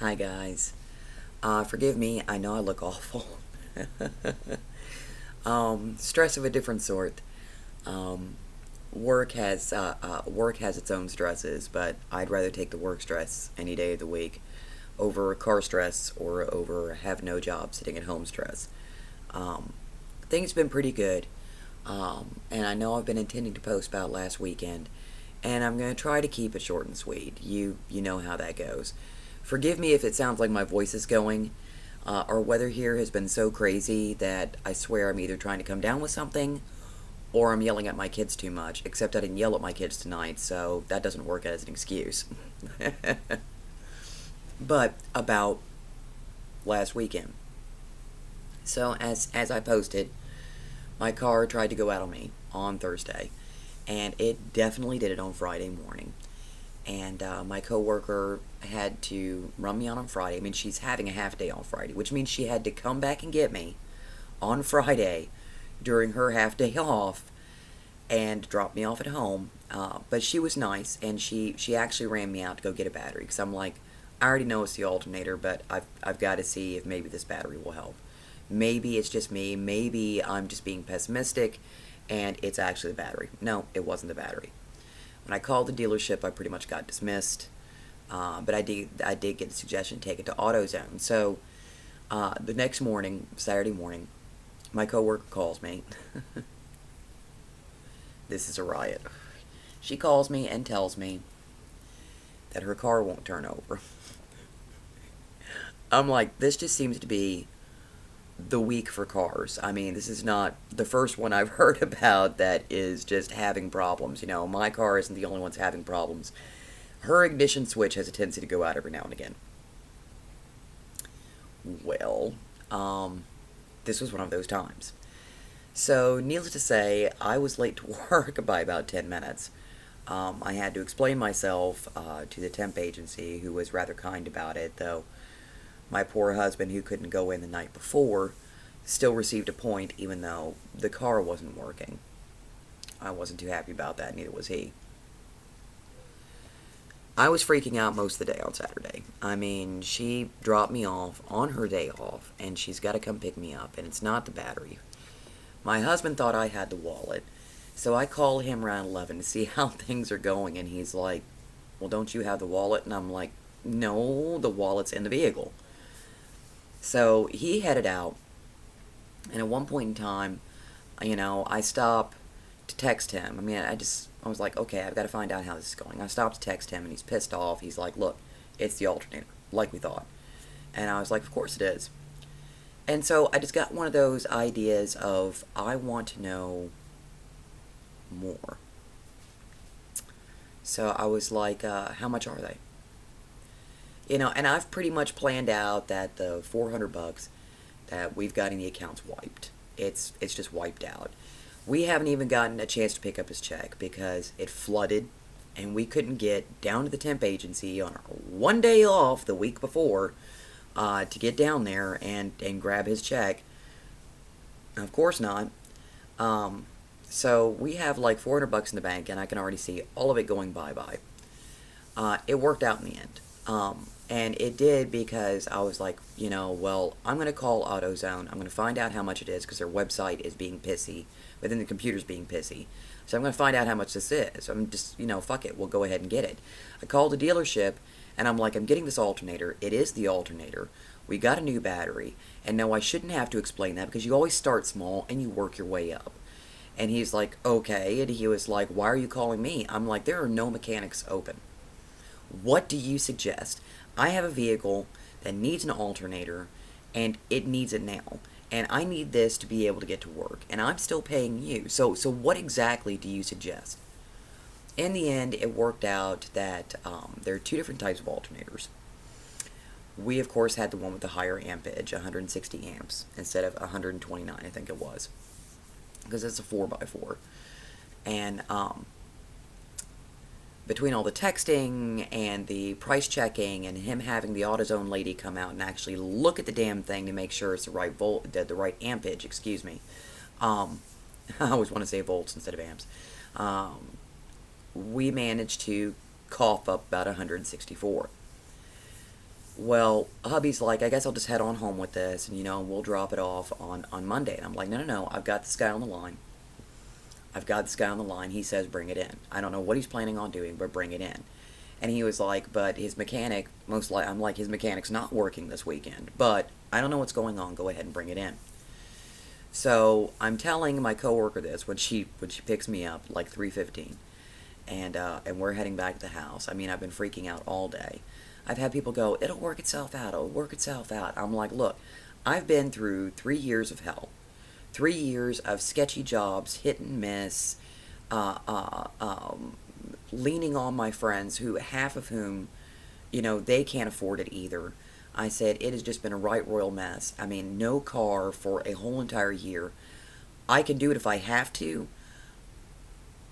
Hi guys. Forgive me, I know I look awful. Stress of a different sort. Um, work has its own stresses, but I'd rather take the work stress any day of the week over car stress or over have no job sitting at home stress. Um, things have been pretty good, and I know I've been intending to post about last weekend, and I'm going to try to keep it short and sweet. You know how that goes. Forgive me if it sounds like my voice is going. Our weather here has been so crazy that I swear I'm either trying to come down with something or I'm yelling at my kids too much, except I didn't yell at my kids tonight, so that doesn't work as an excuse. But about last weekend. So as I posted, my car tried to go out on me on Thursday, and it definitely did it on Friday morning. And my coworker had to run me on Friday. I mean, she's having a half day on Friday, which means she had to come back and get me on Friday during her half day off and drop me off at home. But she was nice, and she actually ran me out to go get a battery because I'm like, I already know it's the alternator, but I've got to see if maybe this battery will help. Maybe it's just me. Maybe I'm just being pessimistic, and it's actually the battery. No, it wasn't the battery. When I called the dealership, I pretty much got dismissed. But I did get the suggestion to take it to AutoZone. So the next morning, Saturday morning, my coworker calls me. This is a riot. She calls me and tells me that her car won't turn over. I'm like, this just seems to be the week for cars. I mean, this is not the first one I've heard about that is just having problems. You know, my car isn't the only one's having problems. Her ignition switch has a tendency to go out every now and again. Well, this was one of those times. So, needless to say, I was late to work by about 10 minutes. I had to explain myself to the temp agency, who was rather kind about it, though my poor husband, who couldn't go in the night before, still received a point even though the car wasn't working. I wasn't too happy about that, neither was he. I was freaking out most of the day on Saturday. I mean, she dropped me off on her day off, and she's got to come pick me up, and it's not the battery. My husband thought I had the wallet, so I call him around 11 to see how things are going, and he's like, well, don't you have the wallet? And I'm like, no, the wallet's in the vehicle. So he headed out, and at one point in time, I stopped to text him. I mean, I was like, okay, I've got to find out how this is going. I stopped to text him, and he's pissed off. He's like, look, it's the alternator, like we thought. And I was like, of course it is. And so I just got one of those ideas of, I want to know more. So I was like, how much are they? And I've pretty much planned out that the $400 that we've got in the account's wiped. It's just wiped out. We haven't even gotten a chance to pick up his check because it flooded, and we couldn't get down to the temp agency on our one day off the week before to get down there and grab his check. Of course not. So we have like $400 in the bank, and I can already see all of it going bye-bye. It worked out in the end. And it did because I was like, well, I'm going to call AutoZone. I'm going to find out how much it is because their website is being pissy, but then the computer's being pissy. So I'm going to find out how much this is. I'm just, fuck it. We'll go ahead and get it. I called the dealership, and I'm like, I'm getting this alternator. It is the alternator. We got a new battery. And no, I shouldn't have to explain that because you always start small and you work your way up. And he's like, okay. And he was like, why are you calling me? I'm like, there are no mechanics open. What do you suggest? I have a vehicle that needs an alternator, and it needs it now. And I need this to be able to get to work, and I'm still paying you. So what exactly do you suggest? In the end, it worked out that there are two different types of alternators. We, of course, had the one with the higher ampage, 160 amps, instead of 129, I think it was. Because it's a 4x4. And between all the texting and the price checking and him having the AutoZone lady come out and actually look at the damn thing to make sure it's the right the right ampage, excuse me. I always want to say volts instead of amps. We managed to cough up about 164. Well, hubby's like, I guess I'll just head on home with this, and we'll drop it off on Monday. And I'm like, no, no, no, I've got this guy on the line. I've got this guy on the line. He says bring it in. I don't know what he's planning on doing, but bring it in. And he was like, but his mechanic, most like, I'm like, his mechanic's not working this weekend, but I don't know what's going on. Go ahead and bring it in. So I'm telling my coworker this when she picks me up like 3:15, and we're heading back to the house. I mean, I've been freaking out all day. I've had people go, it'll work itself out. It'll work itself out. I'm like, look, I've been through 3 years of hell, 3 years of sketchy jobs, hit and miss, uh, uh, um, leaning on my friends, who half of whom, they can't afford it either. I said, it has just been a right royal mess. I mean, no car for a whole entire year. I can do it if I have to.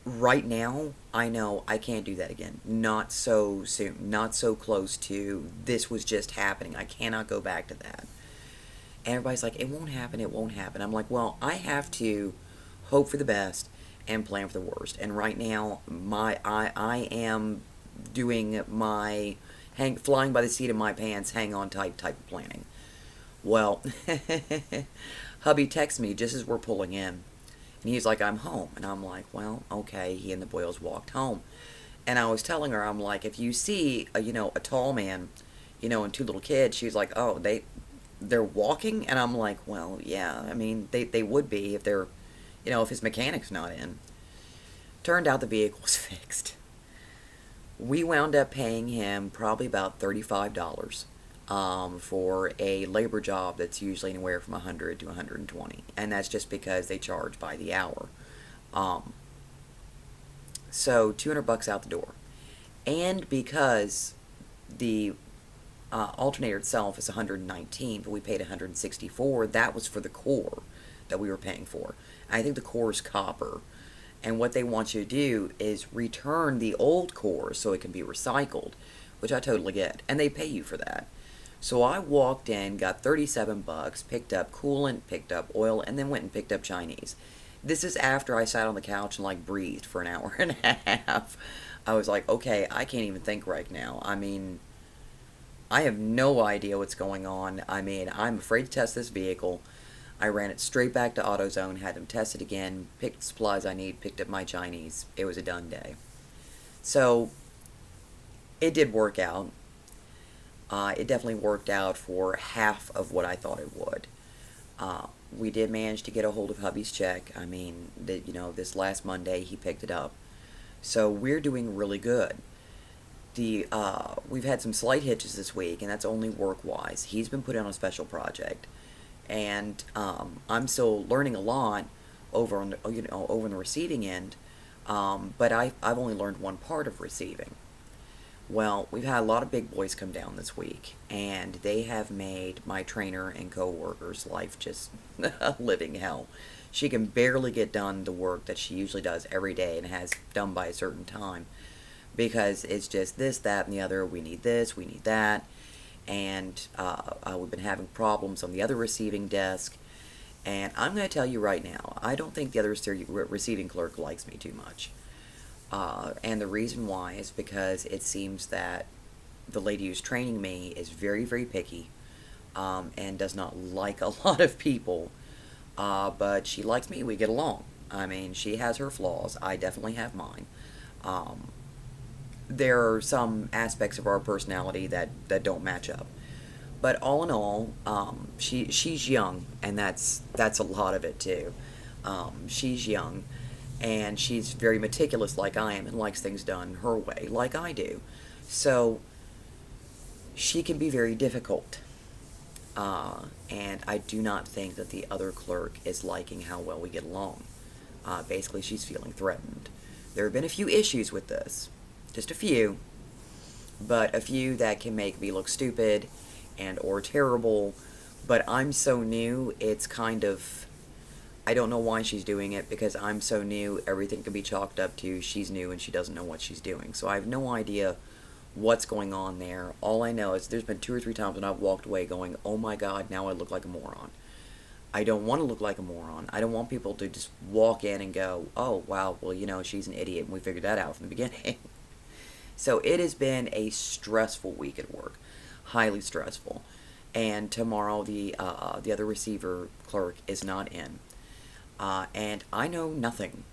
Right now, I know I can't do that again. Not so soon. Not so close to this was just happening. I cannot go back to that. And everybody's like, it won't happen, it won't happen. I'm like, well, I have to hope for the best and plan for the worst. And right now, I am doing my flying by the seat of my pants, hang on tight type of planning. Well, hubby texts me just as we're pulling in. And he's like, I'm home. And I'm like, well, okay. He and the boys walked home. And I was telling her, I'm like, if you see, a tall man, and two little kids, she's like, oh, they're walking? And I'm like, well, yeah. I mean, they would be if they're, if his mechanic's not in. Turned out the vehicle was fixed. We wound up paying him probably about $35 for a labor job that's usually anywhere from 100 to 120, and that's just because they charge by the hour. Um, so $200 out the door, and because the alternator itself is 119, but we paid 164. That was for the core that we were paying for. And I think the core is copper. And what they want you to do is return the old core so it can be recycled, which I totally get. And they pay you for that. So I walked in, got $37, picked up coolant, picked up oil, and then went and picked up Chinese. This is after I sat on the couch and like breathed for an hour and a half. I was like, okay, I can't even think right now. I mean, I have no idea what's going on. I mean, I'm afraid to test this vehicle. I ran it straight back to AutoZone, had them test it again, picked the supplies I need, picked up my Chinese. It was a done day. So, it did work out. It definitely worked out for half of what I thought it would. We did manage to get a hold of hubby's check. I mean, this last Monday he picked it up. So we're doing really good. We've had some slight hitches this week, and that's only work-wise. He's been put on a special project, and I'm still learning a lot over on the receiving end. But I've only learned one part of receiving. Well, we've had a lot of big boys come down this week, and they have made my trainer and co-worker's life just a living hell. She can barely get done the work that she usually does every day and has done by a certain time, because it's just this, that, and the other. We need this, we need that, and we've been having problems on the other receiving desk. And I'm going to tell you right now, I don't think the other receiving clerk likes me too much. And the reason why is because it seems that the lady who's training me is very, very picky, and does not like a lot of people. But she likes me. We get along. I mean, she has her flaws. I definitely have mine. There are some aspects of our personality that don't match up. But all in all, she's young, and that's a lot of it too. She's young, and she's very meticulous like I am, and likes things done her way like I do. So she can be very difficult. And I do not think that the other clerk is liking how well we get along. Basically, she's feeling threatened. There have been a few issues with this. Just a few. But a few that can make me look stupid and or terrible. But I'm so new, it's kind of... I don't know why she's doing it, because I'm so new, everything can be chalked up to she's new and she doesn't know what she's doing. So I have no idea what's going on there. All I know is there's been 2 or 3 times when I've walked away going, oh my god, now I look like a moron. I don't want to look like a moron. I don't want people to just walk in and go, oh wow, well she's an idiot, and we figured that out from the beginning. So it has been a stressful week at work. highly stressful. And tomorrow the other receiver clerk is not in. And I know nothing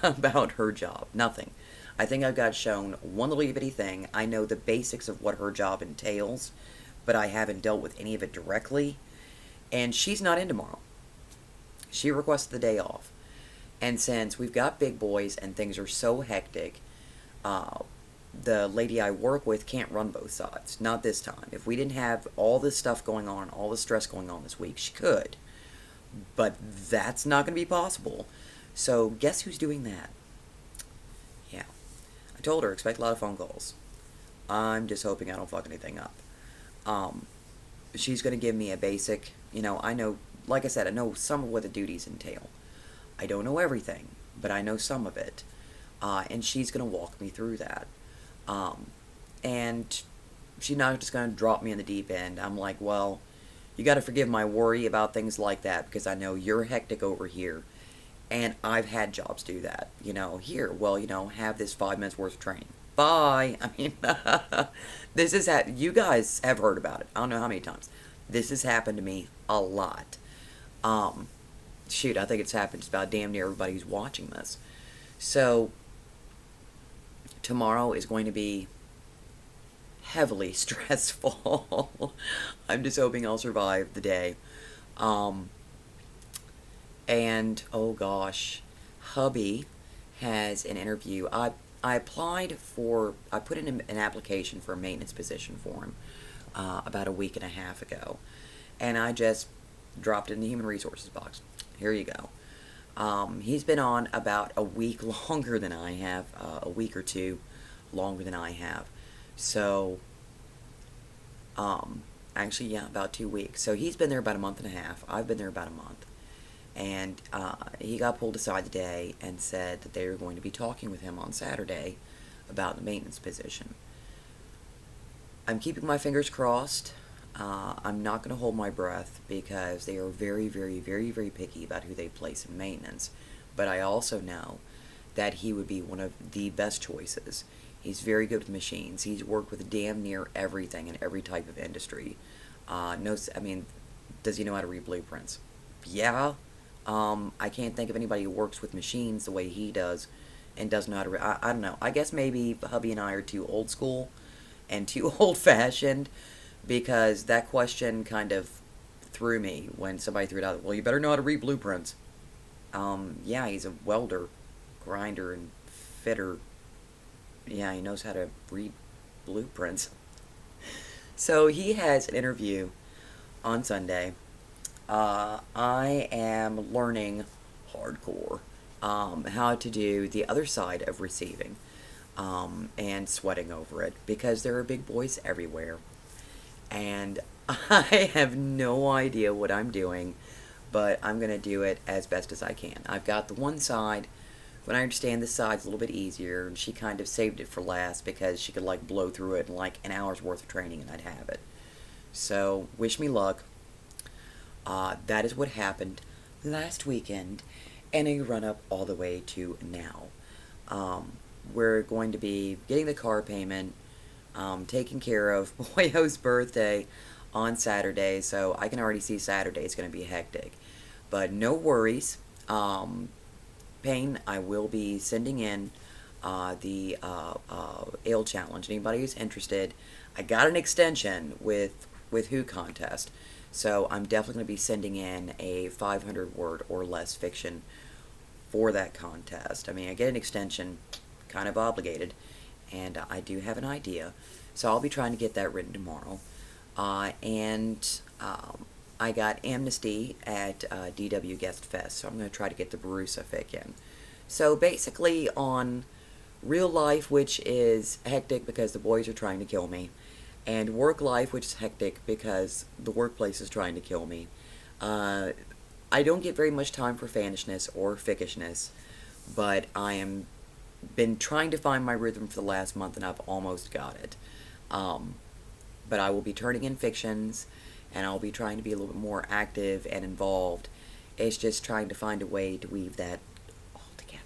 about her job. Nothing. I think I've got shown one little bitty thing. I know the basics of what her job entails, but I haven't dealt with any of it directly. And she's not in tomorrow. She requested the day off. And since we've got big boys and things are so hectic, uh, the lady I work with can't run both sides. Not this time. If we didn't have all this stuff going on, all the stress going on this week, she could. But that's not going to be possible. So guess who's doing that? Yeah. I told her, expect a lot of phone calls. I'm just hoping I don't fuck anything up. Um, she's going to give me a basic, I know, like I said, I know some of what the duties entail. I don't know everything, but I know some of it. And she's going to walk me through that. Um, and she's not just going to drop me in the deep end. I'm like, well, you got to forgive my worry about things like that because I know you're hectic over here. And I've had jobs do that. Here, well, have this 5 minutes worth of training. Bye. I mean, this is, you guys have heard about it. I don't know how many times. This has happened to me a lot. Shoot, I think it's happened just about damn near everybody who's watching this. So, tomorrow is going to be heavily stressful. I'm just hoping I'll survive the day. And, oh gosh, hubby has an interview. I put in an application for a maintenance position for him about a week and a half ago. And I just dropped it in the human resources box. Here you go. He's been on about a week longer than I have, a week or two longer than I have. So, actually, yeah, about 2 weeks. So he's been there about a month and a half. I've been there about a month. And he got pulled aside today and said that they were going to be talking with him on Saturday about the maintenance position. I'm keeping my fingers crossed. I'm not going to hold my breath because they are very, very, very, very picky about who they place in maintenance. But I also know that he would be one of the best choices. He's very good with machines. He's worked with damn near everything in every type of industry. Does he know how to read blueprints? Yeah. I can't think of anybody who works with machines the way he does and doesn't know how to I don't know. I guess maybe hubby and I are too old school and too old-fashioned because that question kind of threw me when somebody threw it out. Well, you better know how to read blueprints. Yeah, he's a welder, grinder, and fitter. Yeah, he knows how to read blueprints. So he has an interview on Sunday. I am learning hardcore how to do the other side of receiving and sweating over it because there are big boys everywhere. And I have no idea what I'm doing, but I'm going to do it as best as I can. I've got the one side, when I understand this side's a little bit easier, and she kind of saved it for last because she could like blow through it in like an hour's worth of training and I'd have it. So, wish me luck. That is what happened last weekend, and a run-up all the way to now. We're going to be getting the car payment, taking care of Boyo's birthday on Saturday, so I can already see Saturday is going to be hectic. But no worries. Payne, I will be sending in the ale challenge. Anybody who's interested, I got an extension with Who Contest. So I'm definitely going to be sending in a 500-word or less fiction for that contest. I mean, I get an extension, kind of obligated, and I do have an idea. So I'll be trying to get that written tomorrow. I got Amnesty at DW Guest Fest, so I'm going to try to get the Barusa fic in. So basically on real life, which is hectic because the boys are trying to kill me, and work life, which is hectic because the workplace is trying to kill me. I don't get very much time for fanishness or fichishness, but I am been trying to find my rhythm for the last month, and I've almost got it. But I will be turning in fictions, and I'll be trying to be a little bit more active and involved. It's just trying to find a way to weave that all together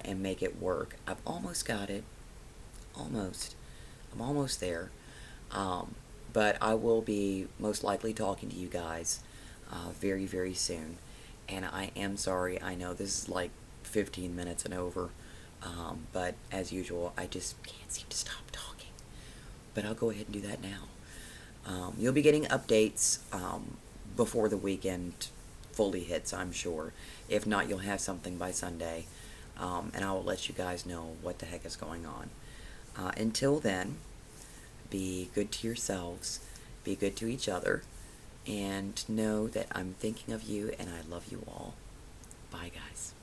and make it work. I've almost got it. Almost. I'm almost there. But I will be most likely talking to you guys very, very soon. And I am sorry, I know this is like 15 minutes and over, but as usual, I just can't seem to stop talking. But I'll go ahead and do that now. You'll be getting updates before the weekend fully hits, I'm sure. If not, you'll have something by Sunday, and I will let you guys know what the heck is going on. Until then, be good to yourselves, be good to each other, and know that I'm thinking of you and I love you all. Bye, guys.